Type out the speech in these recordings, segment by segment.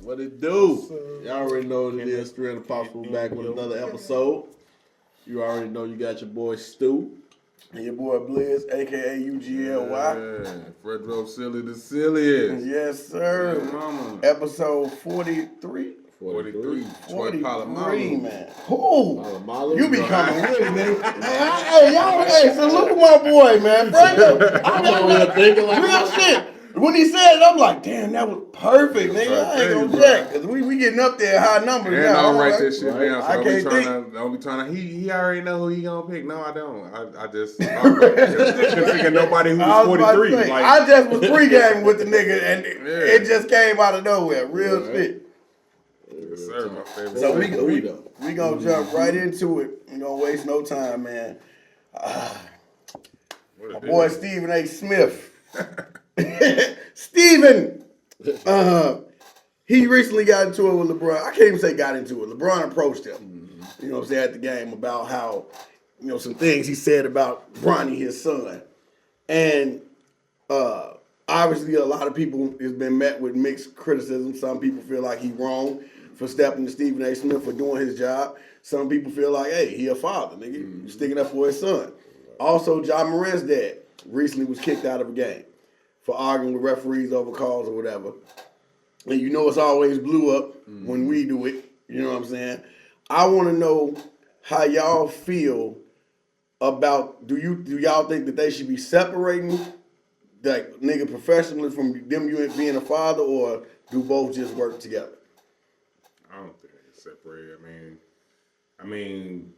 What it do? Y'all already know what it is. Three and Possible back with another episode. You already know you got your boy Stu. And your boy Blizz, a.k.a. UGLY. Yeah, Fredro Silly the Silliest. Yes, sir. Yeah, mama. Episode 43. 43. 43, man. Who? You be coming with it, nigga. Hey, y'all, salute my boy, man. Fredro. I'm over here thinking like real shit. When he said it, I'm like, damn, that was perfect, nigga. I ain't gonna check. Cause we getting up there high numbers and now. I don't write this shit down, so I can't think. Don't be trying to, he already know who he gonna pick. No, I don't. I just thinking nobody who was 43. I just was pre-gaming with the nigga, and it just came out of nowhere. Real shit. Yes, sir, my favorite. So we gonna jump right into it. We gonna waste no time, man. My boy Stephen A. Smith. Steven, he recently got into it with LeBron. I can't even say got into it. LeBron approached him, you know what I'm saying, at the game about how, you know, some things he said about Bronny, his son. And obviously a lot of people has been met with mixed criticism. Some people feel like he's wrong for stepping to Stephen A. Smith for doing his job. Some people feel like, hey, he a father, nigga, sticking up for his son. Also, Ja Morant's dad recently was kicked out of a game for arguing with referees over calls or whatever. And you know it's always blew up when we do it. You know what I'm saying? I want to know how y'all feel about, do y'all think that they should be separating like nigga professionally from them being a father, or do both just work together? I don't think they can separate. I mean,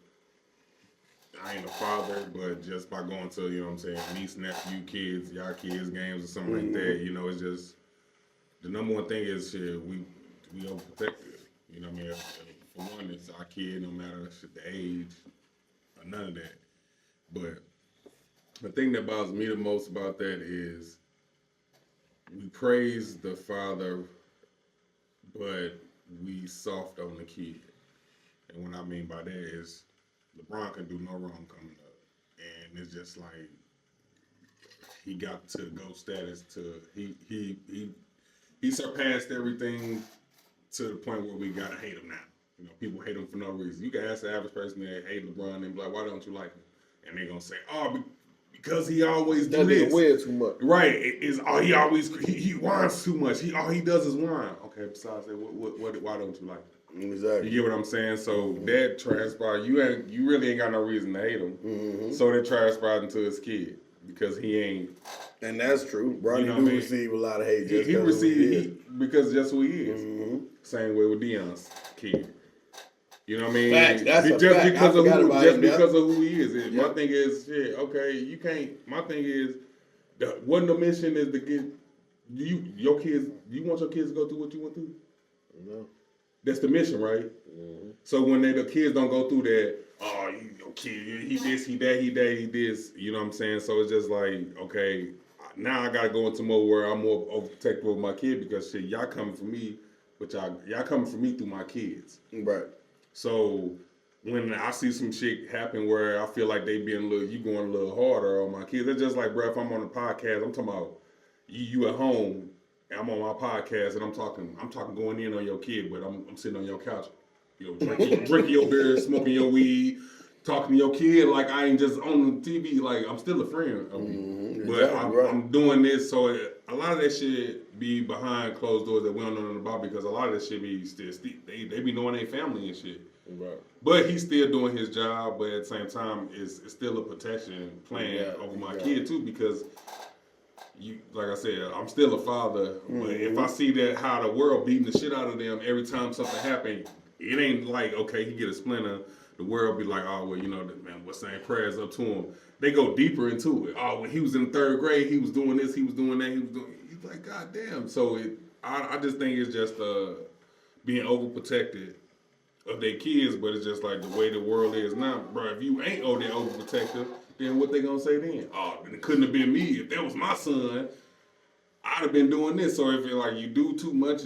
I ain't a father, but just by going to, you know what I'm saying, niece, nephew, kids, y'all kids games or something like that, you know, it's just, the number one thing is shit, we overprotect it. You know what I mean? For one, it's our kid, no matter shit, the age or none of that. But the thing that bothers me the most about that is we praise the father, but we soft on the kid. And what I mean by that is, LeBron can do no wrong coming up, and it's just like he got to GOAT status. He surpassed everything to the point where we gotta hate him now. You know, people hate him for no reason. You can ask the average person that hate LeBron and be like, "Why don't you like him?" And they're gonna say, "Oh, because he always do this. He wears too much." Right? He whines too much. All he does is whine. Okay. Besides that, why don't you like him? Exactly. You get what I'm saying? So that transpired. You really ain't got no reason to hate him. So that transpired into his kid because he ain't. And that's true. Bronny receive a lot of hate. He received heat because just who he is. Same way with Deion's kid. You know what I mean? Facts. That's just a fact. because of who he is. My thing is, shit. Okay, you can't. My thing is, one the mission is to get your kids. You want your kids to go through what you went through? No. That's the mission, right? So when the kids don't go through that, your kid, he this, he that, he this, you know what I'm saying? So it's just like, okay, now I gotta go into mode where I'm more overprotective of my kid because shit, y'all coming for me, but y'all coming for me through my kids. Right. So when I see some shit happen where I feel like they being you going a little harder on my kids, it's just like, bro, if I'm on a podcast, I'm talking about you at home. I'm on my podcast and I'm talking going in on your kid, but I'm sitting on your couch, drinking your beer, smoking your weed, talking to your kid like I ain't just on the TV, like I'm still a friend of you. But I'm doing this, so a lot of that shit be behind closed doors that we don't know nothing about because a lot of that shit be still, they be knowing their family and shit. Right. But he's still doing his job, but at the same time, it's still a protection plan over my kid too because like I said, I'm still a father, but if I see that how the world beating the shit out of them every time something happens, it ain't like, okay, he get a splinter, the world be like, oh, well, you know, man, we're saying prayers up to him. They go deeper into it. Oh, when he was in third grade, he was doing this, he was doing that, he's like, God damn. So I just think it's just being overprotected of their kids, but it's just like the way the world is now, bro. If you ain't overprotective, then what they gonna say then? Oh, it couldn't have been me. If that was my son, I'd have been doing this. So if like you do too much,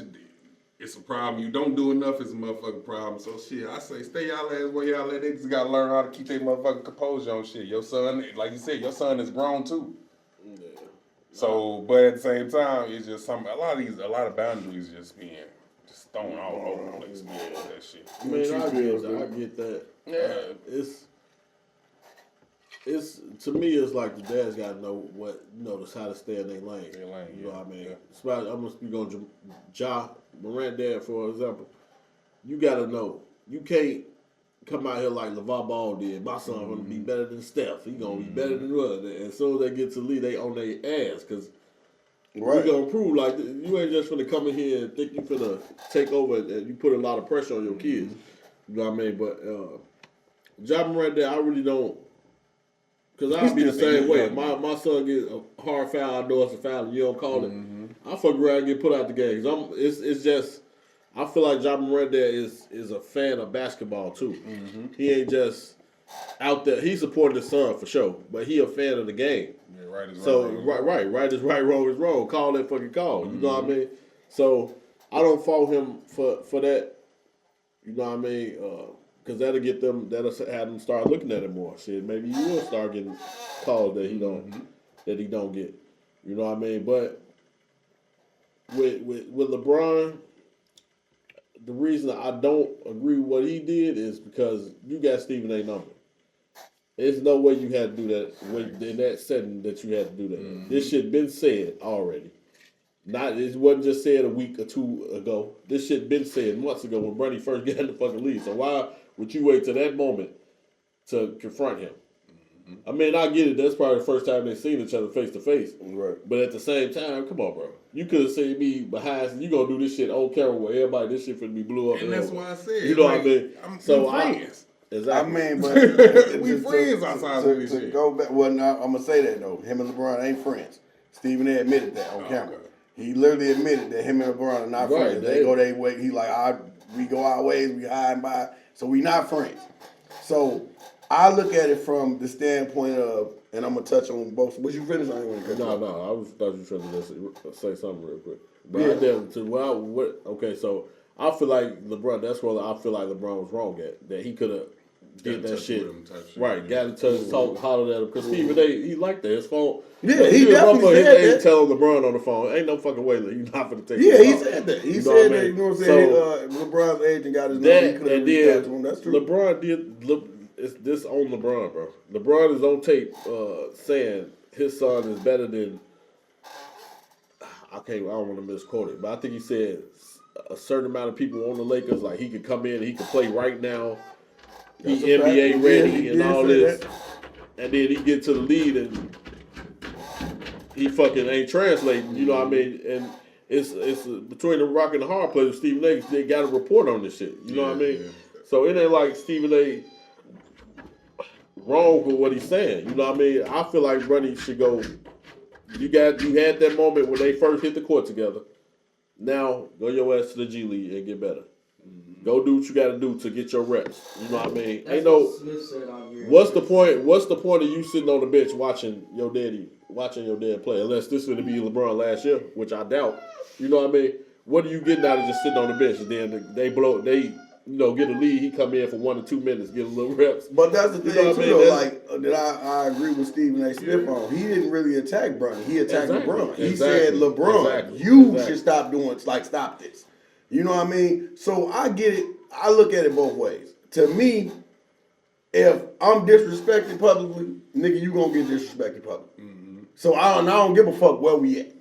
it's a problem. You don't do enough, it's a motherfucking problem. So shit, I say stay y'all ass where y'all at. They just gotta learn how to keep their motherfucking composure on shit. Your son, like you said, your son is grown too. Yeah. So, but at the same time, it's just a lot of boundaries just being just thrown all over the place, man. That shit. I mean, I get that. Yeah. It's to me, it's like the dads got to know what how to stay in their lane. You know what I mean? Yeah. Especially, I'm gonna speak on Ja Morant dad for example. You got to know you can't come out here like LeVar Ball did. My son gonna be better than Steph. He gonna be better than what? And as soon as they get to the league, they on their ass because we gonna prove like you ain't just gonna come in here and think you finna take over and you put a lot of pressure on your kids. You know what I mean? But Ja Morant dad, I really don't. Because I'll be the same way. My son gets a hard foul, I know it's a foul, and you don't call it. I fuck around and get put out the game. It's just, I feel like Ja Morant there is a fan of basketball too. He ain't just out there. He supported his son for sure, but he a fan of the game. Yeah, right is right is right, wrong is wrong. Call that fucking call. You know what I mean? So I don't fault him for that. You know what I mean? Because that'll have them start looking at it more. Shit, maybe you will start getting calls that he don't get. You know what I mean? But with LeBron, the reason I don't agree with what he did is because you got Stephen A. number. There's no way you had to do that in that setting that you had to do that. This shit been said already. It wasn't just said a week or two ago. This shit been said months ago when Bronny first got in the fucking league. So why would you wait till that moment to confront him? I mean, I get it. That's probably the first time they seen each other face to face. Right. But at the same time, come on, bro. You could have seen me behind. You gonna do this shit on camera where everybody, this shit finna be blew up. And that's why I said, you know what I mean. So friends. Exactly. I mean, but we friends outside of this shit. Go back. Well, now I'm gonna say that though. Him and LeBron ain't friends. Stephen A. admitted that on camera. Okay. He literally admitted that him and LeBron are not friends. They go their way. He like, we go our ways. We hide and by. So we not friends. So I look at it from the standpoint of, and I'm gonna touch on both. Was you finished? I didn't want to cut you off. Thought you were trying to say something real quick. But Yeah. okay, so I feel like LeBron. That's where I feel like LeBron was wrong at. That he could have did that shit. Right, got in touch, talk, hollered at him. Because Stephen A. He liked that. His phone. Yeah, he definitely said that. Telling LeBron on the phone, ain't no fucking way that you're not gonna take. Yeah, he said that. He said that. You know what I'm saying? So, LeBron's agent got his number. He could have reached out to him. That's true. LeBron did. It's this on LeBron, bro. LeBron is on tape saying his son is better than. I don't want to misquote it, but I think he said a certain amount of people on the Lakers, like he could come in, he could play right now. He NBA ready and all this, and then he get to the lead and he fucking ain't translating. You know what I mean? And it's between the rock and the hard place with Stephen A. They got a report on this shit. You know what I mean? Yeah. So it ain't like Stephen A. wrong with what he's saying. You know what I mean? I feel like Bronny should go. You had that moment when they first hit the court together. Now go your ass to the G League and get better. Go do what you got to do to get your reps. You know what I mean? That's what Smith said all year. What's the point? What's the point of you sitting on the bench watching your dad play? Unless this is going to be LeBron last year, which I doubt. You know what I mean? What are you getting out of just sitting on the bench? And then they get a lead. He come in for 1 or 2 minutes, get a little reps. But that's the thing too, though. Like that, I agree with Stephen A. Smith on. He didn't really attack Bronny. He attacked LeBron. He said, LeBron, you should stop stop this. You know what I mean? So I get it. I look at it both ways. To me, if I'm disrespected publicly, nigga, you gonna get disrespected publicly. So I don't give a fuck where we at.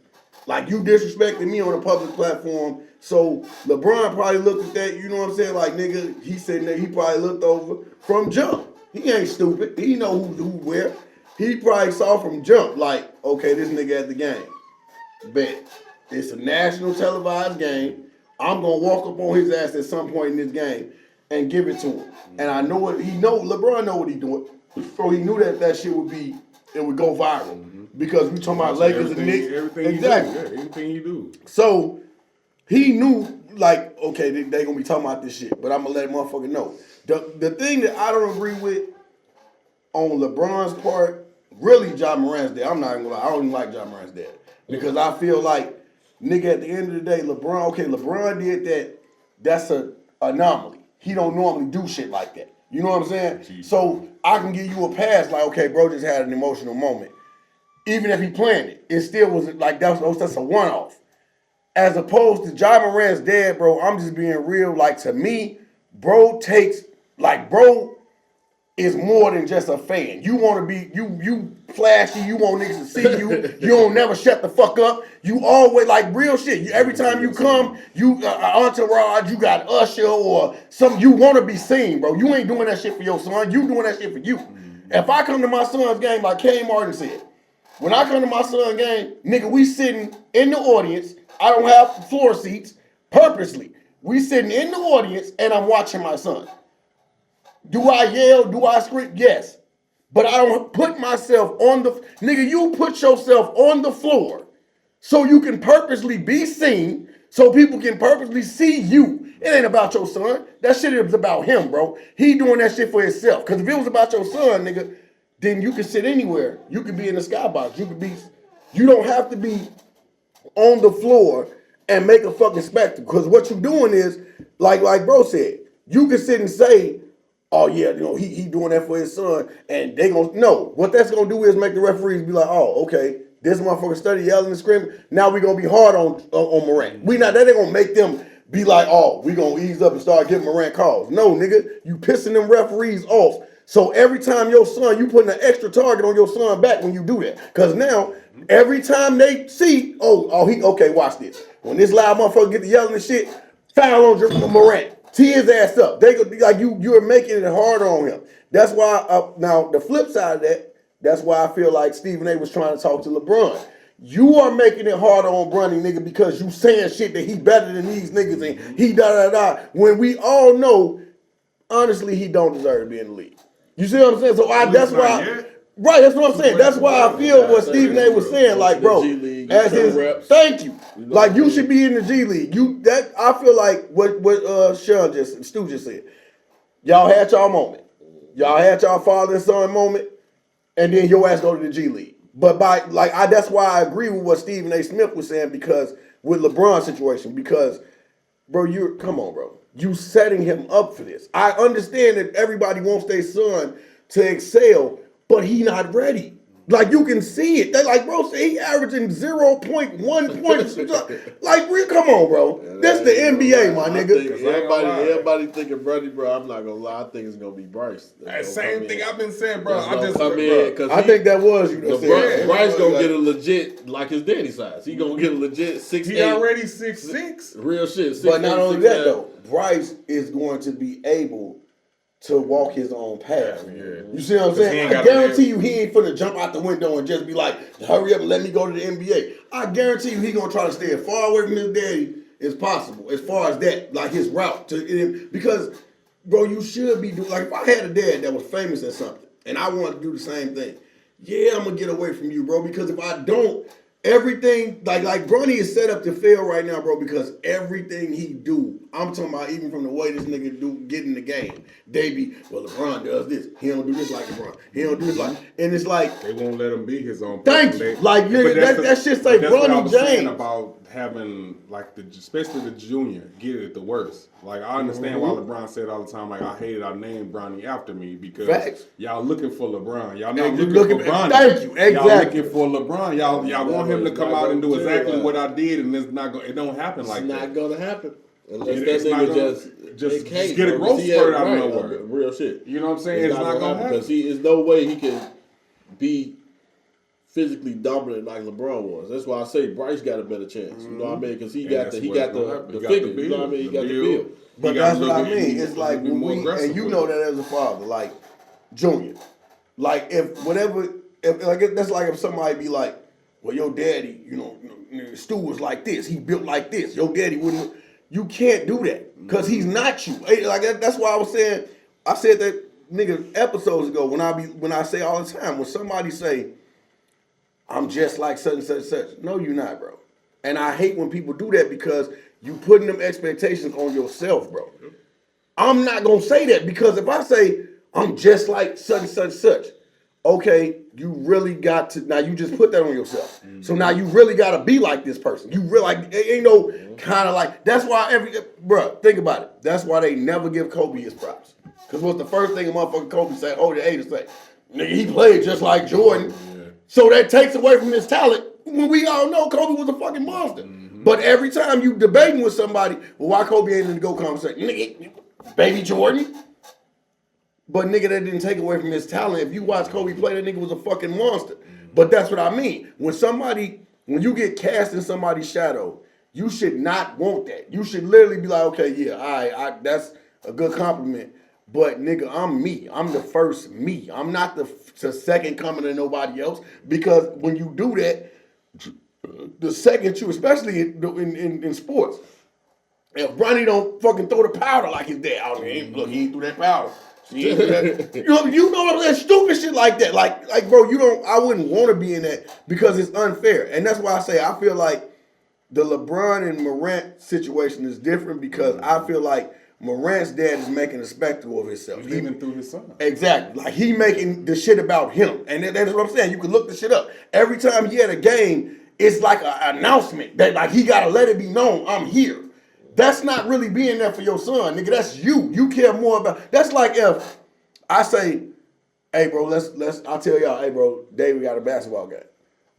Like, you disrespected me on a public platform. So LeBron probably looked at that, you know what I'm saying? Like, nigga, he sitting there, he probably looked over from jump. He ain't stupid. He know who where. He probably saw from jump, like, okay, this nigga at the game. Bet. It's a national televised game. I'm going to walk up on his ass at some point in this game and give it to him. And I know what LeBron know what he doing. So he knew that shit would go viral. Because we talking about Lakers and Knicks. Everything he do. So he knew, like, okay, they going to be talking about this shit. But I'm going to let a motherfucker know. The thing that I don't agree with on LeBron's part, really Ja Morant's dad. I'm not even going to lie. I don't even like Ja Morant's dad. Because I feel like nigga, at the end of the day, LeBron did that. That's a anomaly. He don't normally do shit like that. You know what I'm saying? Jeez. So I can give you a pass, like, okay, bro just had an emotional moment. Even if he planned it, it still was like that's a one-off. As opposed to Ja Morant's dad, bro, I'm just being real. Like, to me, bro is more than just a fan. You want to be, you flashy, you want niggas to see you. You don't never shut the fuck up. You always, like, real shit. Every time you come, you entourage, you got Usher or some, you want to be seen, bro. You ain't doing that shit for your son. You doing that shit for you. If I come to my son's game, like K. Martin said, when I come to my son's game, nigga, we sitting in the audience. I don't have floor seats purposely. We sitting in the audience and I'm watching my son. Do I yell? Do I scream? Yes. But I don't put myself on the... Nigga, you put yourself on the floor so you can purposely be seen, so people can purposely see you. It ain't about your son. That shit is about him, bro. He doing that shit for himself. Because if it was about your son, nigga, then you can sit anywhere. You can be in the skybox. You can be... You don't have to be on the floor and make a fucking spectacle. Because what you doing is, like bro said, you can sit and say, oh yeah, you know, he doing that for his son, and they gonna no. What that's gonna do is make the referees be like, oh, okay, this motherfucker study yelling and screaming. Now we gonna be hard on Morant. That ain't gonna make them be like, oh, we gonna ease up and start giving Morant calls. No, nigga, you pissing them referees off. So every time your son, you putting an extra target on your son back when you do that. Cause now every time they see, he okay, watch this. When this loud motherfucker get to yelling and shit, foul on Morant. Tee his ass up. They gonna be like you're making it harder on him. That's why now the flip side of that, that's why I feel like Stephen A was trying to talk to LeBron. You are making it harder on Bronny, nigga, because you saying shit that he better than these niggas and he da. When we all know, honestly, he don't deserve to be in the league. You see what I'm saying? So that's why. Right, that's what I'm saying. That's why I feel what Stephen A was saying. Like, bro, as his thank you. Like, you should be in the G League. I feel like what Stu just said. Y'all had y'all moment. Y'all had y'all father and son moment, and then your ass go to the G League. But that's why I agree with what Stephen A. Smith was saying, because with LeBron's situation, because bro, come on, bro. You setting him up for this. I understand that everybody wants their son to excel, but he not ready. Like, you can see it. They like, bro, say he averaging 0.1 points. Like, come on, bro. That's the NBA, my nigga. Everybody thinking Brody, bro. I'm not gonna lie. I think it's gonna be Bryce. That same thing I've been saying, bro. I think that was you. Bryce gonna get a legit, like his daddy size. He gonna get a legit 6'8". He already 6'6". Real shit. But not only that though, Bryce is going to be able to walk his own path. Yeah. You see what I'm saying? I guarantee you he ain't finna jump out the window and just be like, hurry up and let me go to the NBA. I guarantee you he gonna try to stay as far away from his daddy as possible, as far as that, like his route to, because, bro, you should be doing, like, if I had a dad that was famous at something and I wanted to do the same thing, yeah, I'm gonna get away from you, bro, because if I don't, everything, like Bronny is set up to fail right now, bro, because everything he do, I'm talking about even from the way this nigga get in the game, they be, well, LeBron does this. He don't do this like LeBron. He don't do this like, and it's like, they won't let him be his own person. Thank you. Like, that shit say Bronny James. About having, like, especially the junior, get it the worst. Like, I understand why LeBron said all the time, like, I named Bronny after me, because y'all looking for LeBron. Y'all not looking for Bronny. Thank you. Exactly. Y'all looking for LeBron. Y'all want him to come out and do exactly what I did, and it don't happen like that. It's not gonna happen. Unless that nigga just get a growth spurt out of nowhere. Real shit. You know what I'm saying? It's not gonna happen. Because there's no way he can be physically dominant like LeBron was. That's why I say Bryce got a better chance. You know what I mean? Because he got the figure. You know what I mean? He got the build. But that's what I mean. It's like when and you know that as a father, like Junior, like if that's like if somebody be like, well, your daddy, you know, Stu was like this. He built like this. Your daddy wouldn't. You can't do that because he's not you. Like that's why I was saying. I said that nigga episodes ago when I say all the time, when somebody say, I'm just like such and such and such. No, you're not, bro. And I hate when people do that because you putting them expectations on yourself, bro. I'm not gonna say that because if I say I'm just like such and such, okay, you really got to, now you just put that on yourself. So now you really got to be like this person. You really, like, it ain't no kind of like, that's why bruh, think about it. That's why they never give Kobe his props. Because what's the first thing a motherfucker Kobe said, oh, the haters say, nigga, he played just like Jordan. So that takes away from his talent when we all know Kobe was a fucking monster. But every time you debating with somebody, well, why Kobe ain't in the GOAT conversation? Nigga, baby Jordan. But nigga, that didn't take away from his talent. If you watch Kobe play, that nigga was a fucking monster. But that's what I mean. When you get cast in somebody's shadow, you should not want that. You should literally be like, okay, yeah, all right, that's a good compliment. But nigga, I'm me. I'm the first me. I'm not the second coming to nobody else. Because when you do that, the second you, especially in sports, if Bronny don't fucking throw the powder like his dad, I mean, look, he ain't threw that powder. You know what I'm saying? Stupid shit like that. Like, bro, I wouldn't want to be in that because it's unfair. And that's why I say I feel like the LeBron and Morant situation is different because I feel like Morant's dad is making a spectacle of himself. He's living through his son. Exactly. Like he making the shit about him. And that's what I'm saying. You can look the shit up. Every time he had a game, it's like an announcement that like he gotta let it be known, I'm here. That's not really being there for your son, nigga. That's you. You care more about. That's like if I say, "Hey, bro, I'll tell y'all, hey, bro, David got a basketball game."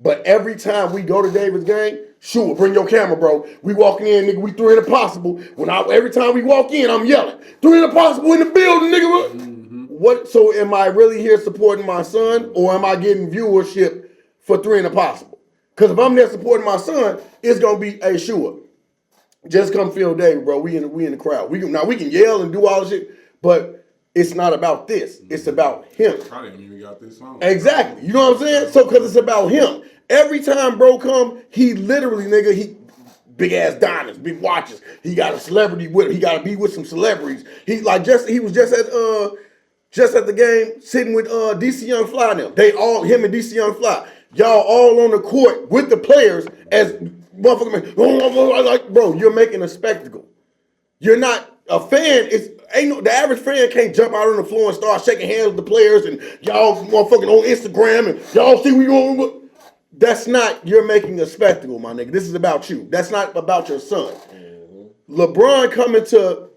But every time we go to David's game, sure, bring your camera, bro. We walking in, nigga. We three in the possible. Every time we walk in, I'm yelling, three in the possible in the building, nigga. What? So am I really here supporting my son, or am I getting viewership for three in the possible? Because if I'm there supporting my son, it's gonna be, hey, sure. Just come feel David, bro. We in the crowd. We can yell and do all this shit, but it's not about this. It's about him. Probably ain't even got this song. Exactly. You know what I'm saying? So because it's about him. Every time bro come, he literally, nigga, he big ass diamonds, big watches. He got a celebrity with him. He got to be with some celebrities. He was just at the game sitting with DC Young Fly now. Him and DC Young Fly. Y'all all on the court with the players as motherfucker, like, bro, you're making a spectacle. You're not a fan. The average fan can't jump out on the floor and start shaking hands with the players and y'all motherfucking on Instagram and y'all see we going. That's not. You're making a spectacle, my nigga. This is about you. That's not about your son. LeBron coming to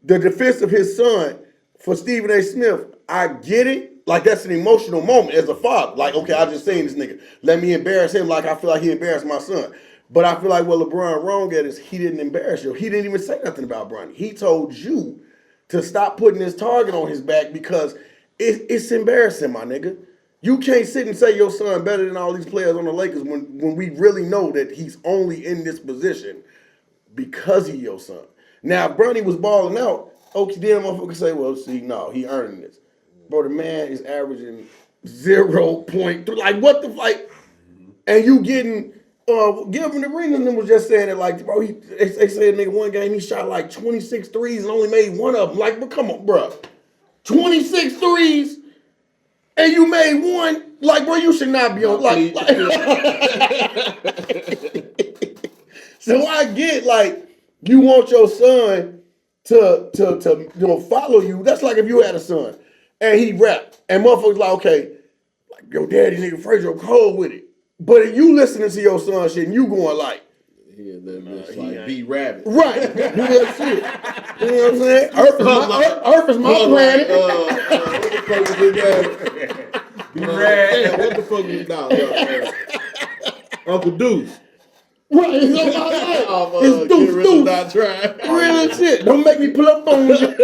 the defense of his son for Stephen A. Smith. I get it. Like, that's an emotional moment as a father. Like, okay, I just seen this nigga. Let me embarrass him like I feel like he embarrassed my son. But I feel like what LeBron wrong at is he didn't embarrass you. He didn't even say nothing about Bronny. He told you to stop putting this target on his back because it's embarrassing, my nigga. You can't sit and say your son better than all these players on the Lakers when we really know that he's only in this position because he your son. Now, if Bronny was balling out, okay, then motherfucker say, well, see, no, he earning this. Bro, the man is averaging 0.3. Like, what the, like, and you getting, Gilbert Arenas was just saying that, like, bro, they said, nigga, one game he shot like 26 threes and only made one of them. Like, but come on, bro. 26 threes and you made one? Like, bro, you should not be on, like So I get, like, you want your son to follow you. That's like if you had a son and he rapped and motherfuckers like, okay, like, your daddy nigga Frazier cold with it. But if you listening to your son shit and you going like, yeah, that's like B Rabbit. right. You know what I'm saying? You know what I'm saying? Earth is my planet. What the fuck is his name? Damn, what the fuck is that? Uncle Deuce. Right, it's on my life. It's Deuce. Not trying. Real shit. Don't make me pull up on you.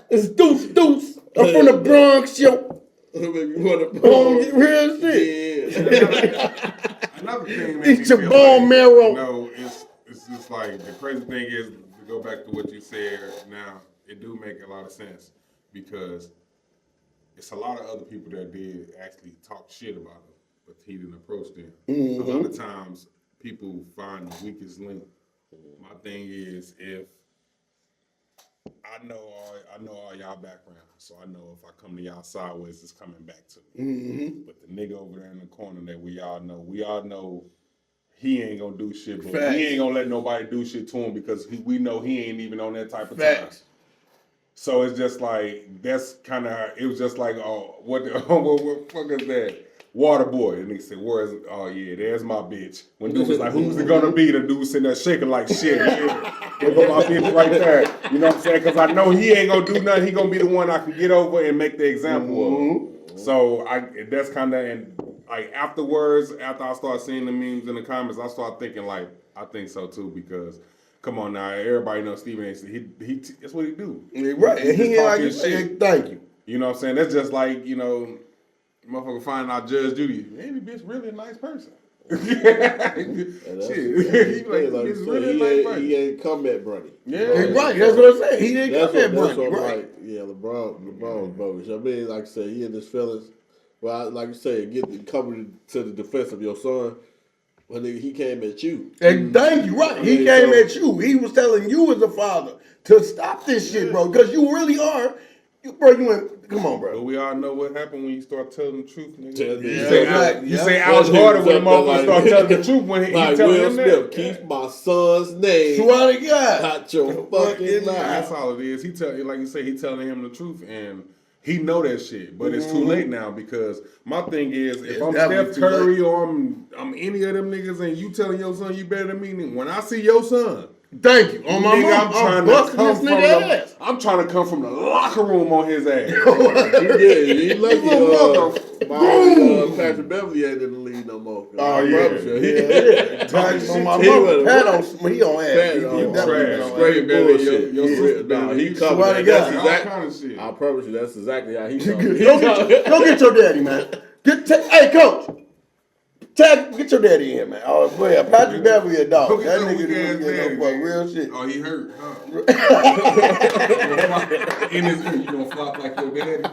It's Deuce. I'm from the Bronx, yo. Real shit. Yeah. Another thing makes It's me your feel bone like, marrow. you know, it's just like the crazy thing is to go back to what you said. Now it do make a lot of sense because it's a lot of other people that did actually talk shit about him, but he didn't approach them. A lot of times people find the weakest link. My thing is if I know all y'all background, so I know if I come to y'all sideways, it's coming back to me. But the nigga over there in the corner that we all know he ain't gonna do shit, but he ain't gonna let nobody do shit to him because we know he ain't even on that type of time. So it's just like that's kind of it was just like what the what fuck is that? Water boy, and he said, "Where's oh yeah, there's my bitch." When dude was like, "Who's it gonna be?" The dude sitting there shaking like shit. Yeah, there go my bitch right there. You know what I'm saying? Because I know he ain't gonna do nothing. He gonna be the one I can get over and make the example of. So that's kind of and like afterwards, after I start seeing the memes in the comments, I start thinking like I think so too because. Come on now, everybody knows Stephen A. He that's what he do. Right, and he ain't like his shit. Thank you. You know what I'm saying? That's just like, motherfucker finding out Judge Judy. Maybe bitch really a nice person. Shit. He like, this really a nice person. He ain't come at Bronny. Yeah, right. That's what I'm saying. He didn't come at Bronny. That's what I'm right. like, yeah, LeBron was bogus. I mean, like I said, he in his feelings. Well, like you said, coming to the defense of your son. When he came at you. And thank you, right. He came at you. He was telling you as a father to stop this shit, bro. Because you really are. You went, come on, bro. But we all know what happened when you start telling the truth, nigga. You say Alex Harder when the motherfucker start telling the truth when he like telling Will him Smith, that. keep my son's name. Swear to God. Not your fucking mouth. That's all it is. He like you say, he telling him the truth and he know that shit, but it's too late now because my thing is if I'm Steph Curry or I'm any of them niggas and you telling your son you better than me, when I see your son, thank you. On my mom, I'm trying to come from the locker room on his ass. He lucky. Patrick Beverly ain't in the league no more. Oh yeah. On my mom, Pat he on ass. Straight bullshit. Nah, he covered that. All kind of shit. I promise you, that's exactly how he covered. Go get your daddy, man. Hey, coach. Get your daddy in, man. Oh, boy, Patrick Beverly a dog. That nigga didn't get no real shit. Oh, he hurt, huh? In his ear, you gonna flop like your daddy?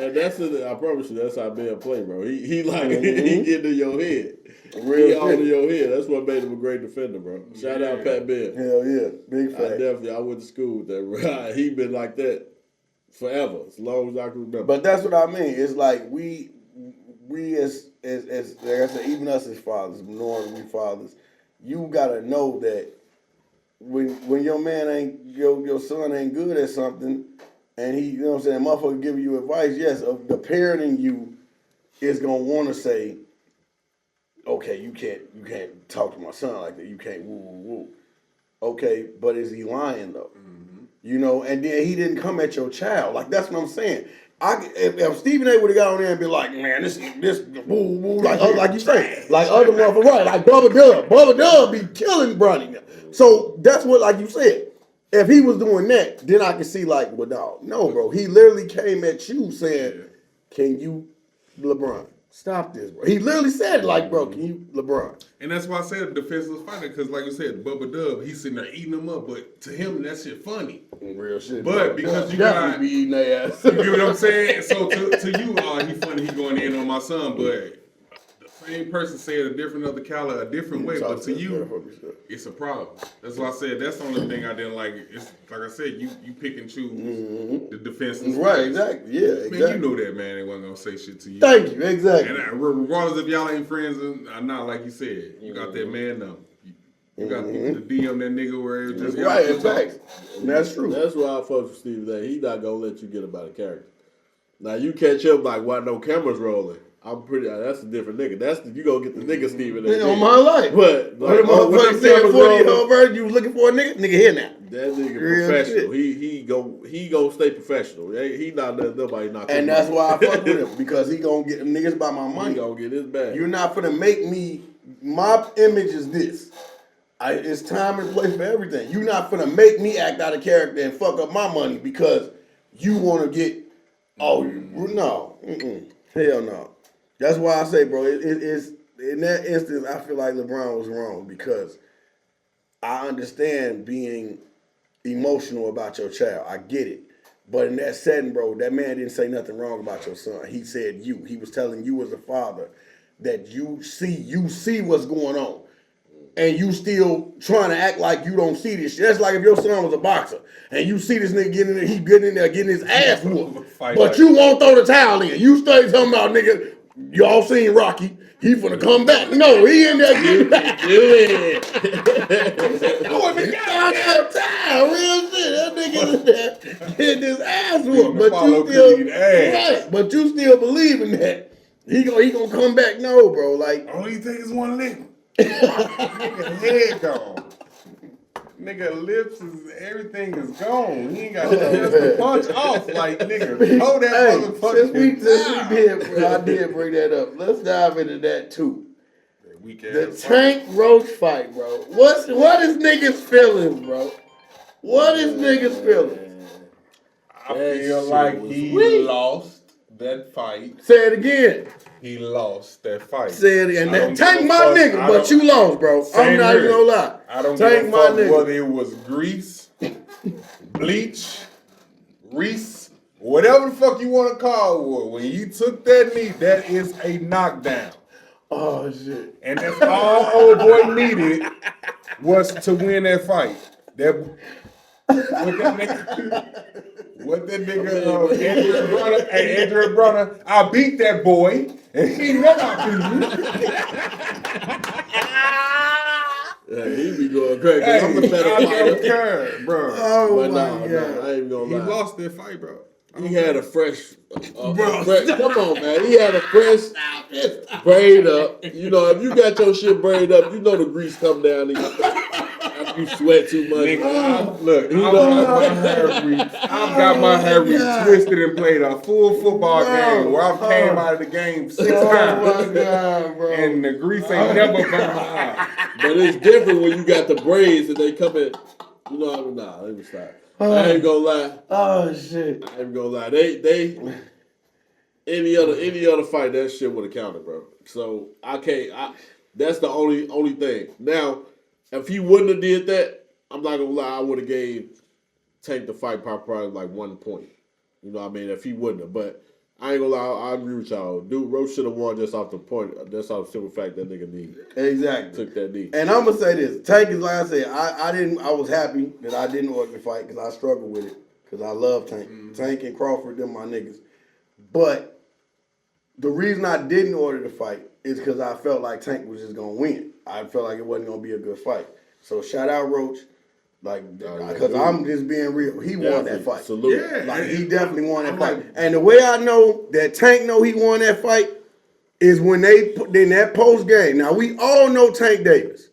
And that's it. I promise you, that's how Ben play, bro. He get to your head. He all in your head. That's what made him a great defender, bro. Shout out Pat Ben. Hell yeah, big fact. I went to school with that, bro. He been like that forever, as long as I can remember. But that's what I mean. It's like we as like I said, even us as fathers, knowing we fathers, you gotta know that when your man ain't your son ain't good at something, and he, you know what I'm saying, motherfucker giving you advice, yes, the parent in you is gonna want to say, okay, you can't talk to my son like that. You can't woo woo woo. Okay, but is he lying though? Mm-hmm. You know, and then he didn't come at your child. Like that's what I'm saying. If Stephen A. would have got on there and been like, man, this woo woo, like you say, like other motherfuckers, right? Like Bubba Dub be killing Bronny. So that's what, like you said, if he was doing that, then I could see like, well, no, bro. He literally came at you saying, can you, LeBron, stop this, bro. He literally said it like, bro, can you, LeBron? And that's why I said the defenseless fighter, because like you said, Bubba Dub, he's sitting there eating them up, but to him, that shit funny. Real shit. But because you got be eating their ass. You get what I'm saying? So to you, he funny, he going in on my son, but the same person said a different other caliber, a different way, but to you, it's a problem. That's why I said that's the only thing I didn't like. It's like I said, you pick and choose the defenseless. Right, exactly. Yeah, exactly. Man, you know that, man. They wasn't gonna say shit to you. Thank you, exactly. And regardless if y'all ain't friends or not, like you said, you got that man number. You got the DM that nigga where it just right, exactly. That's true. That's why I fuck with Steve. That he not gonna let you get about a character. Now you catch him like why no cameras rolling. I'm pretty. That's a different nigga. You gonna get the nigga Steven. On my life. But like, when the cameras rolling, you was looking for a nigga here now. That nigga professional. He go stay professional. He not letting nobody knock him. And that's why I fuck with him, because he gonna get them niggas by my money. He gonna get his bag. You're not finna make me. My image is this. It's time and place for everything. You're not finna make me act out of character and fuck up my money because you want to get. Oh no, hell no. That's why I say, bro. It's in that instance, I feel like LeBron was wrong because I understand being emotional about your child. I get it. But in that setting, bro, that man didn't say nothing wrong about your son. He said you. He was telling you as a father that you see what's going on. And you still trying to act like you don't see this shit. That's like if your son was a boxer and you see this nigga getting in there getting his ass whooped. But you won't throw the towel in. You stay talking about, nigga, y'all seen Rocky. He finna come back. No, he in there getting back. Do it. Goddamn time, real shit. That nigga in there getting his ass whooped. But Follow you still Creed ass. right. But you still believing that he gonna come back. No, bro. Like All he take is one lick. Nigga head gone. Nigga lips is everything is gone. He ain't got nothing else to punch off. Like nigga, hold that motherfucker. Since we did, bro, I did bring that up. Let's dive into that too. Weak The ass Tank Roach fight, bro. What is niggas feeling, bro? What is niggas feeling? I That feel shit like was he weak. lost that fight. Say it again. He lost that fight. Say it again. I don't Tank give a my fuck. nigga, I but don't- you lost, bro. I'm Same not even here. gonna lie. I don't Tank give a my fuck nigga. whether it was grease, bleach, Reese, whatever the fuck you want to call it. When you took that knee, that is a knockdown. Oh shit. And that's all old boy needed was to win that fight. What that nigga Andrew Brunner, hey Andrew Brunner, I beat that boy, and he know I Yeah, he be going crazy. beat him. I'm the better I don't fighter. care, bro. Oh But my no, god. I ain't gonna He lie. lost that fight, bro. He had a fresh, Bro, fresh come on, man. He had a fresh braid up. You know, if you got your shit braided up, you know the grease come down after you sweat too much. Nigga, look, You I've got my hair retwisted and played a full football game where I came out of the game 6 Oh times. my god, bro. And the grease ain't never burned out. But it's different when you got the braids and they come in. You know what I mean? Nah, let me stop. I ain't gonna lie. Oh shit. I ain't gonna lie. They any other fight that shit would have counted, bro. So I can't. That's the only thing. Now, if he wouldn't have did that, I'm not gonna lie. I would have gave Tank the fight probably like 1 point. You know what I mean? If he wouldn't have, but I ain't gonna lie. I agree with y'all. Dude, Roach should have won just off the point. That's off the simple fact that nigga Exactly. took that knee. And I'm gonna say this: Tank is like I said. I was happy that I didn't order the fight because I struggled with it because I love Tank. Tank and Crawford, them my niggas. But the reason I didn't order the fight is because I felt like Tank was just gonna win. I felt like it wasn't gonna be a good fight. So shout out Roach, like because I'm just being real. He won that fight. Salute. Yeah. Like he definitely won that I'm fight. like- And the way I know that Tank know he won that fight is when they put in that post game. Now we all know Tank Davis.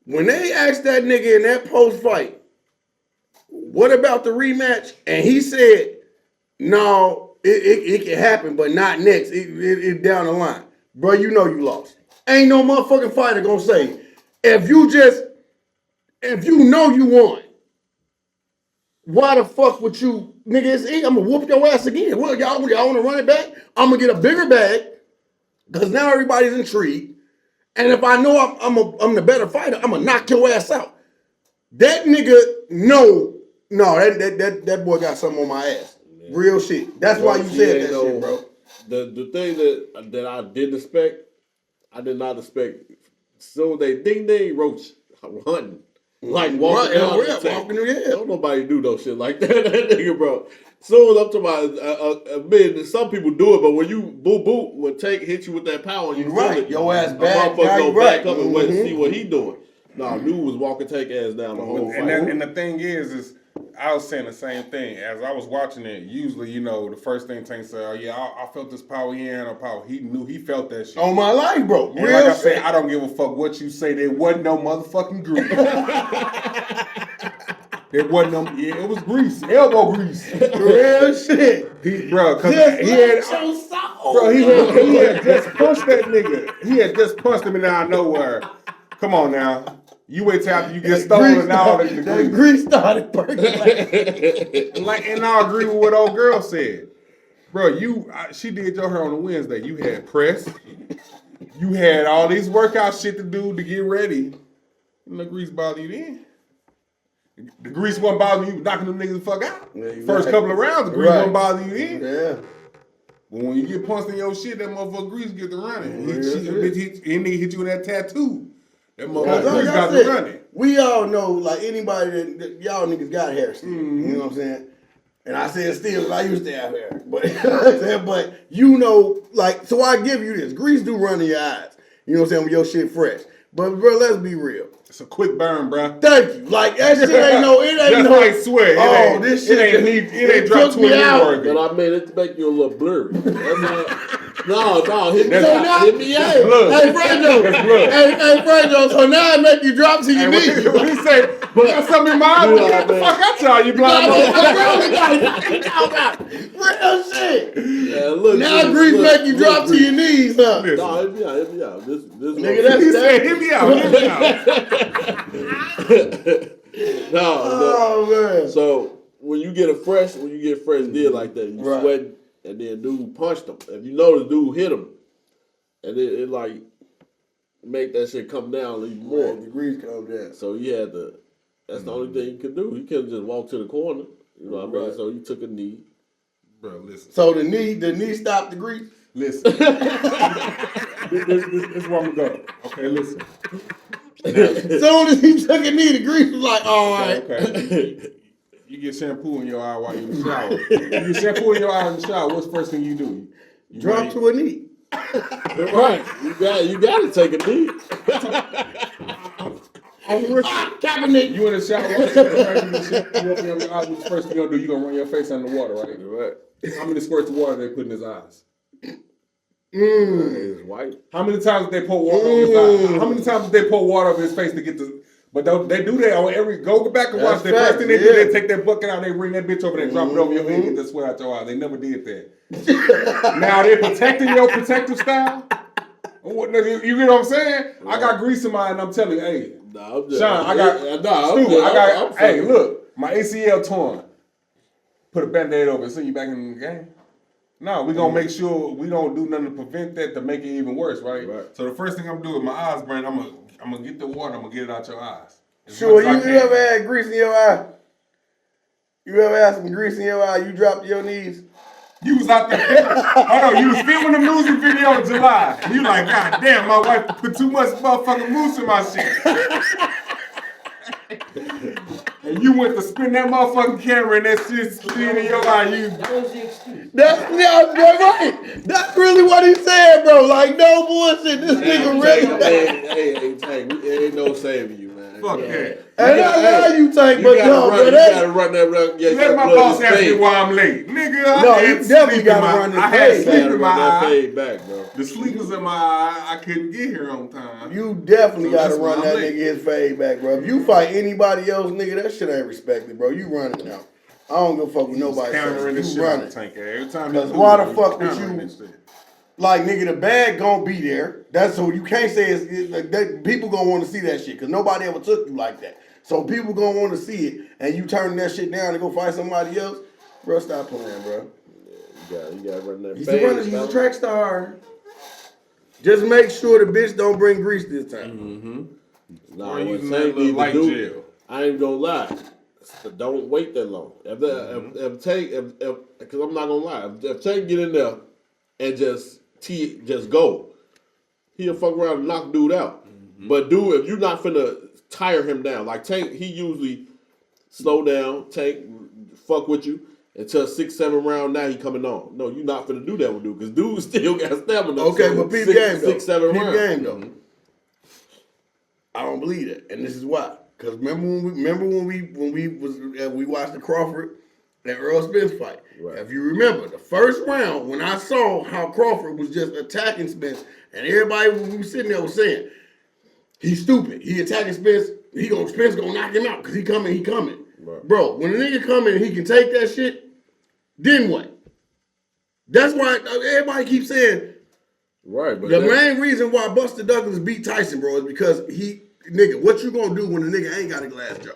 When they asked that nigga in that post fight, what about the rematch? And he said, no, it can happen, but not next. It down the line. Bro, you know you lost. Ain't no motherfucking fighter gonna say, if you know you won, why the fuck would you, nigga, I'm gonna whoop your ass again. What, y'all wanna run it back? I'm gonna get a bigger bag, because now everybody's intrigued. And if I know I'm the better fighter, I'm gonna knock your ass out. That nigga, no, that boy got something on my ass. Real shit. That's why you said that shit, bro. The thing that I didn't expect, I did not expect. So they ding Roach hunting. Like walking down the tank. Don't nobody do no shit like that. That nigga, bro. So up to my admit, some people do it, but when you boot when Tank hit you with that power, you Right. feel it. Your ass A back, motherfucker now go you back right. up and wait and see what he doing. Nah, dude was walking Tank ass down the whole fight. And the thing is I was saying the same thing. As I was watching it, usually, you know, the first thing Tank said, oh yeah, I felt this power, he ain't no power. He knew, he felt that shit. On my life, bro. And Real like I shit. said, I don't give a fuck what you say. There wasn't no motherfucking grease. There wasn't no, yeah, it was grease, elbow grease. Real shit. Bro, cause Just he had, like your soul. bro, he had just punched that nigga. He had just punched him out of nowhere. Come on now. You wait till after you get stolen and all the That grease. grease started percolating. Like, and I agree with what old girl said. Bro, she did your hair on a Wednesday. You had press. You had all these workout shit to do to get ready. And the grease bother you then. The grease wasn't bothering you knocking them niggas the fuck out. Yeah, exactly. First couple of rounds, the grease wasn't bothering you then. Yeah. But when you get punched in your shit, that motherfucker grease get to running. Real shit. Nigga hit you with that tattoo. That Like motherfucker grease I got to said, running. we all know, like anybody that y'all niggas got hair still. You know what I'm saying? And I said still, I used to have hair. But you know, like, so I give you this. Grease do run in your eyes. You know what I'm saying? When your shit fresh. But bro, let's be real. It's a quick burn, bro. Thank you. Like that shit ain't no. It ain't Just no. like sweat. Oh, this shit. It ain't dropped took me 20 out. worthy. But I mean, it make you a little blurry. No, hit me That's out. Hit me out. Hey, Fredo. Hey, Fredo. So now it make you drop to your knees. What he say? But got something in my eye. You know Get the what I fuck out y'all, you blind motherfucker. Real shit. Yeah, look, Now grease make you drop to your knees, huh? No, hit me out. This Nigga, that's He said, hit me out. no. Oh man. So when you get fresh deal like that, you Right. sweating, and then dude punched him. If you notice, dude hit him, and it like make that shit come down even more. Right, the grease come down. So he had to. That's the only thing he could do. He couldn't just walk to the corner. You know what I mean? Right. So he took a knee. Bro, listen. So the knee stopped the grease. Listen. This is where I'm going to go. Okay, listen. As soon as he took a knee, the grease was like, all right. Okay. You get shampoo in your eye while you're in the shower. You get shampoo in your eye in the shower, what's the first thing you do? You Drop to a knee. Right. You got to take a knee. Kaepernick. You in the shower, you open your eyes, what's the first thing you're going to do? You're going to run your face under the water, right? Right. How many squirts of water they put in his eyes? It's white. How many times did they pour water over his eyes? How many times did they pour water over his face to get the... But they do that on every... Go back and watch. The first thing they do, they take that bucket out, they bring that bitch over there, drop it over your head, get the sweat out your eye. They never did that. Now they're protecting your protective style. You get what I'm saying? Right. I got grease in my eye, and I'm telling you, hey, Sean, I got... Hey, look, my ACL torn. Put a Band-Aid over it, send you back in the game. No, we're going to make sure we don't do nothing to prevent that to make it even worse, right? So the first thing I'm doing, my eyes burn, I'm going to get the water, I'm going to get it out your eyes. Sure, you ever had grease in your eye? You ever had some grease in your eye, you dropped to your knees? You was out there, hold on, you was filming the music video in July. You like, God damn, my wife put too much motherfucking mousse in my shit. And you went to spin that motherfucking camera and that shit spin in your eye. That was the excuse. That's right. That's really what he said, bro. Like, no bullshit. This nigga really. Hey, Tank, it ain't no saving you, man. Fuck that. And I love you, Tank, You but gotta no, run, but you that. gotta run that run. Yeah, Let my boss ask me why I'm late. Nigga, No, you definitely gotta run this I had fade. sleep in my eye. Fade back, bro. The sleep was in my eye. I couldn't get here on time. You definitely So gotta that's run why that I'm late. nigga his fade back, bro. If you fight anybody else, nigga, that shit ain't respected, bro. You running now. I don't give a fuck with nobody. Countering this You shit running. out Tank. Every time Because you do why it, the fuck would countering you- this shit. Like, nigga, the bag gonna be there. That's so you can't say people gonna want to see that shit because nobody ever took you like that. So people gonna want to see it, and you turn that shit down and go fight somebody else, bro. Stop playing, bro. You gotta run that He's fade. a runner. He's a track star. Just make sure the bitch don't bring grease this time. Nah, Or what using Tank that little need to light do, gel. I ain't gonna lie. Don't wait that long. If Tank, because I'm not gonna lie, if Tank get in there and just go, he'll fuck around and knock dude out. But dude, if you're not finna tire him down, like Tank, he usually slow down, Tank, fuck with you until 6-7 round. Now he coming on. No, you're not finna do that with dude because dude still got stamina. Okay, so but peep game though. 6-7 Peep rounds. game though. I don't believe that, and this is why. Because remember when we watched the Crawford and Earl Spence fight. Right. If you remember the first round when I saw how Crawford was just attacking Spence, and everybody when we was sitting there was saying he's stupid. He attacking Spence. Spence gonna knock him out because he coming. Right. Bro, when a nigga coming and he can take that shit, then what? That's why everybody keeps saying. Right, but The main reason why Buster Douglas beat Tyson, bro, is because what you gonna do when the nigga ain't got a glass jaw?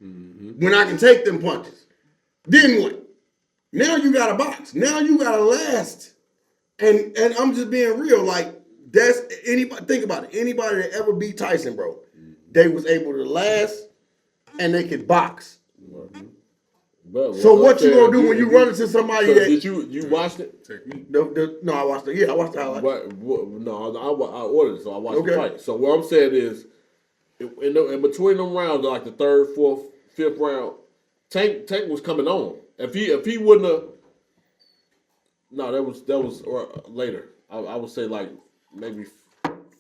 When I can take them punches. Then what? Now you got a box. Now you got to last. And I'm just being real. Like, that's anybody, think about it. Anybody that ever beat Tyson, bro, they was able to last and they could box. But So what you gonna do when you run into somebody so that? did you watched it? No, I watched it. Yeah, I watched the highlight. No, I ordered it, so I watched the Okay. fight. So what I'm saying is, in between them rounds, like the third, fourth, fifth round, Tank was coming on. If he wouldn't have, no, that was or later. I would say like maybe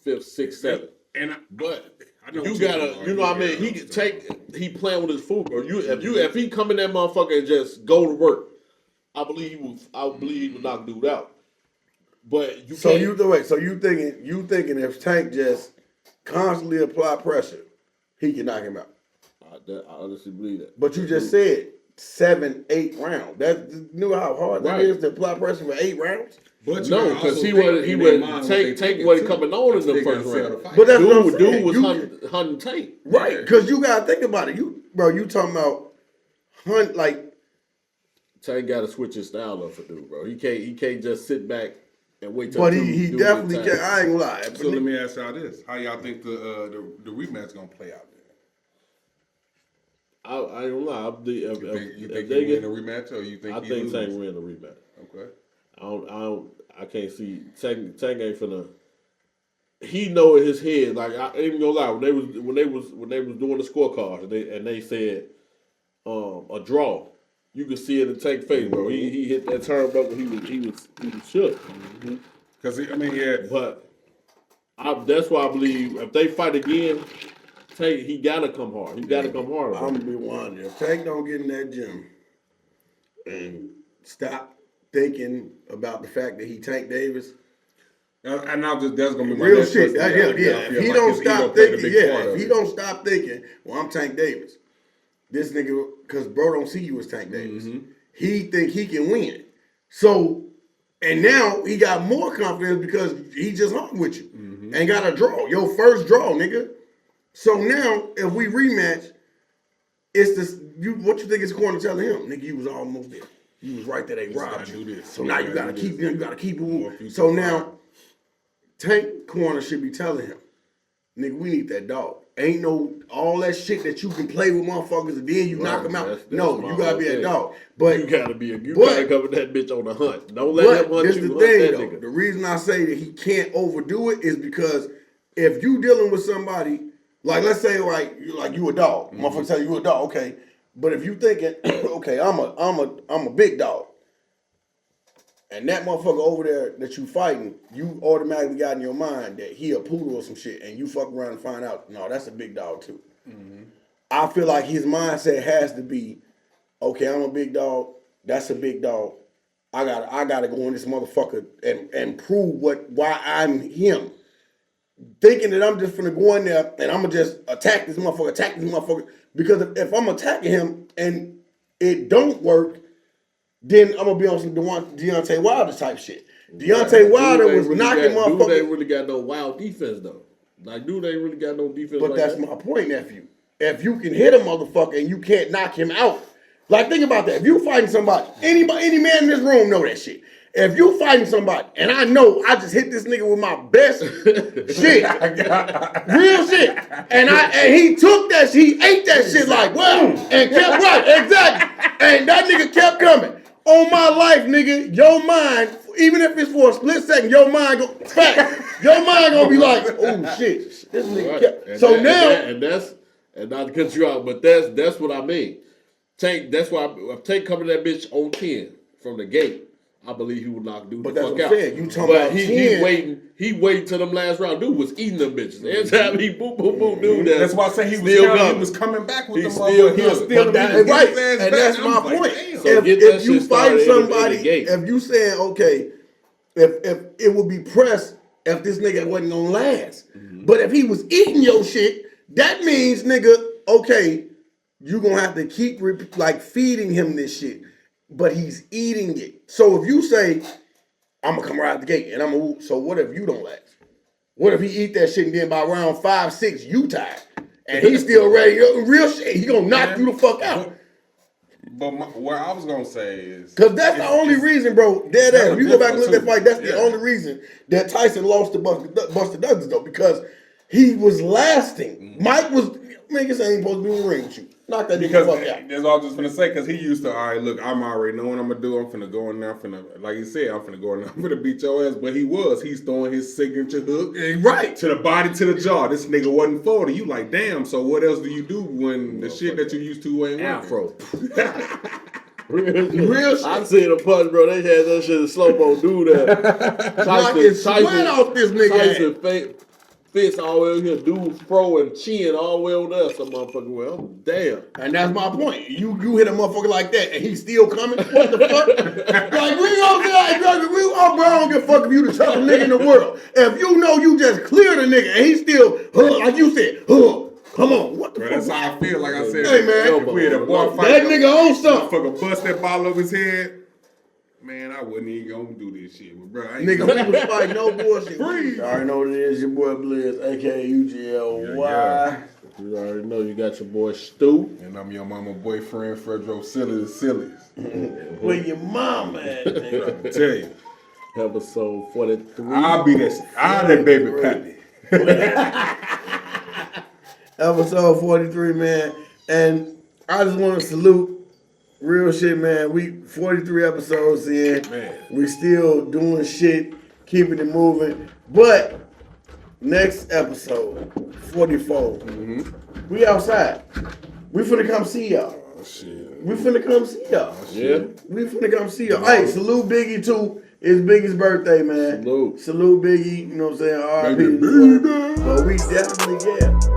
5th, 6th, 7th. But I know you what gotta, you know what I mean. He can he playing with his food, bro. If he come in that motherfucker and just go to work, I believe he would knock dude out. But you So can't. you thinking if Tank just constantly apply pressure, he can knock him out. I honestly believe that. But you just said 7, 8 rounds. That knew how hard that is to apply pressure for 8 rounds. But no, because he would take what he coming on in the first round. But that's what I'm saying. Dude was hunting Tank. Right, because you gotta think about it. You talking about hunt like Tank gotta switch his style up for dude, bro. He can't just sit back and wait till but he definitely can. I ain't gonna lie. So let me ask y'all this: how y'all think the rematch gonna play out? I ain't gonna lie. You think they win a rematch, or you think I think Tank win the rematch. Okay. I can't see Tank ain't finna. He know in his head, like I ain't gonna lie. When they was doing the scorecards and they said a draw, you could see it in Tank's face, bro. He hit that turnbuckle. He was shook. Because yeah. But that's why I believe if they fight again, Tank he gotta come hard. He gotta come hard. I'm gonna be wondering if Tank don't get in that gym and stop thinking about the fact that he Tank Davis. And that's gonna be my real next shit. question. If he don't stop thinking, if he don't stop thinking, well, I'm Tank Davis. This nigga, because bro don't see you as Tank Davis. He think he can win. So, and now he got more confidence because he just hung with you and got a draw. Your first draw, nigga. So now, if we rematch, it's this. What you think is corner telling him? Nigga, you was almost there. You was right there. They robbed you. So now you gotta keep him. You gotta keep him. So now, Tank corner should be telling him, nigga, we need that dog. Ain't no all that shit that you can play with motherfuckers and then you knock them out. That's no, you gotta be a dog. But you gotta cover that bitch on the hunt. Don't let him hunt this you. The hunt thing, that though. nigga. The reason I say that he can't overdo it is because if you dealing with somebody, like let's say like you a dog, motherfucker tell you a dog, okay. But if you thinking, okay, I'm a big dog. And that motherfucker over there that you fighting, you automatically got in your mind that he a poodle or some shit, and you fuck around and find out, no, that's a big dog too. I feel like his mindset has to be, okay, I'm a big dog, that's a big dog. I gotta go in this motherfucker and prove why I'm him. Thinking that I'm just finna go in there and I'm gonna just attack this motherfucker. Because if I'm attacking him and it don't work, then I'm gonna be on some Deontay Wilder type shit. Deontay Wilder was knocking motherfuckers. Dude ain't really got no wild defense though. Like dude ain't really got no defense. But like that's that. my point, nephew. If you can hit a motherfucker and you can't knock him out, like think about that. If you fighting somebody, any man in this room know that shit. If you fighting somebody and I know I just hit this nigga with my best shit, real shit, and he took that shit, he ate that shit like wow, and kept right, exactly, and that nigga kept coming. On my life, nigga, your mind, even if it's for a split second, your mind gonna be like, oh shit, this nigga kept. And not to cut you out, but that's what I mean. That's why if Tank coming to that bitch on 10 from the gate, I believe he would knock dude the fuck out. Saying. You talking about he waiting till them last round. Dude was eating them bitches. Every time he boom, dude. That's why I say he was coming back with them. He was still right. And that's my point. So if you fight somebody, if you saying, okay, if it would be pressed if this nigga wasn't gonna last. But if he was eating your shit, that means, nigga, okay, you gonna have to keep feeding him this shit. But he's eating it. So if you say, I'm gonna come right out the gate and so what if you don't last? What if he eat that shit and then by round 5, 6, you tired? And he's still ready, real shit, he gonna knock you the fuck out. But what I was gonna say is, because that's the only reason, bro. Dead ass. If you go back and look at that fight, that's the only reason that Tyson lost to Buster Douglas, though, because he was lasting. Mike was, niggas ain't supposed to be in the ring with you. Knock that nigga fuck out. That's all I was just gonna say, because he used to, all right, look, I'm already know what I'm gonna do. I'm finna go in there, like he said, I'm finna go in there, I'm finna beat your ass. But he's throwing his signature hook right to the body, to the jaw. This nigga wasn't 40. You like, damn. So what else do you do when the shit that you used to ain't Afro? Real shit. I seen a punch, bro. They had that shit in slow-mo do that. Knocking sweat off this nigga. Tyson fist all the way over here, dude throwing chin all the way over there. Some motherfucker well, damn. And that's my point. You hit a motherfucker like that and he's still coming? What the fuck? Like, we gonna be like, bro, I don't give a fuck if you the toughest nigga in the world. If you know you just cleared a nigga and he still, like you said, come on. What the Bro, fuck? that's how I feel. Like I said, Hey, man. if we had a bar fight, That nigga on something. motherfucker bust that bottle over his head. Man, I wasn't even gonna do this shit. But bro, I ain't Nigga, we was fighting no bullshit. Free. You already know what it is. Your boy Blizz, a.k.a. UGLY. Yeah. You already know you got your boy Stu. And I'm your mama boyfriend, Fredro Sillies. Where your mama at, nigga? I tell you, Episode 43. I'll be that baby pappy. Episode 43, man. And I just want to salute real shit, man. We 43 episodes in. Man. We still doing shit, keeping it moving. But next episode, 44, we outside. We finna come see y'all. Oh shit. We finna come see y'all. Yeah. We finna come see y'all. Hey, salute Biggie too. It's Biggie's birthday, man. Salute. Salute Biggie. You know what I'm saying? R.I.P. Baby. But we definitely, yeah.